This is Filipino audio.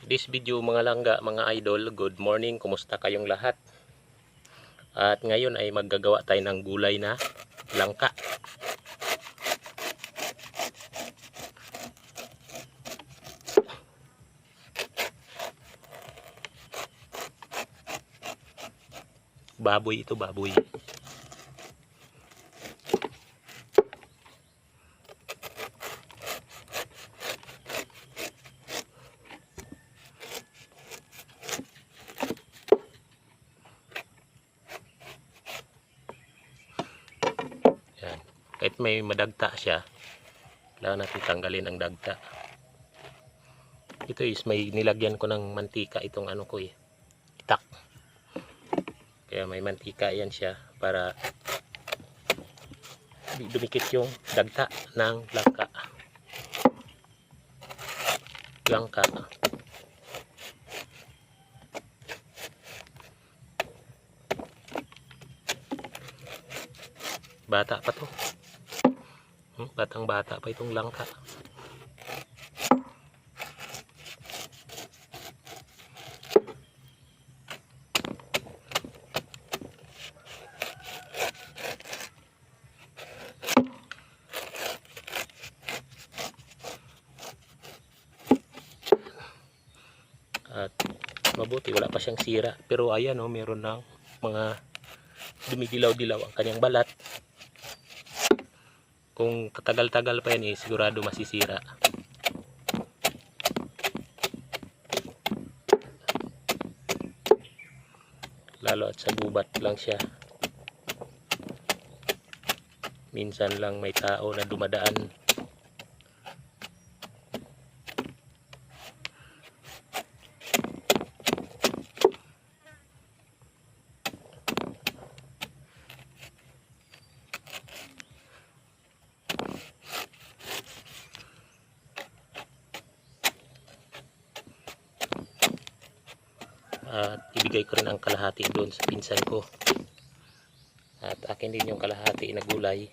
This video mga langga, mga idol, good morning, kumusta kayong lahat? At ngayon ay maggagawa tayo ng gulay na langka. Baboy ito, baboy. Yan. Kahit may madagta siya, kailangan natin tanggalin ang dagta. Ito is may nilagyan ko ng mantika itong ano ko itak. Kaya may mantika yan siya para dumikit yung dagta ng langka. Bata pa to. Batang bata pa itong langka. At mabuti wala pa siyang sira, pero ayan meron ng mga dumidilaw-dilaw ang kanyang balat. Kung katagal-tagal pa yan sigurado masisira. Lalo at sa gubat lang siya. Minsan lang may tao na dumadaan. At ibigay ko rin ang kalahati doon sa pinsan ko. At akin din yung kalahati na gulay.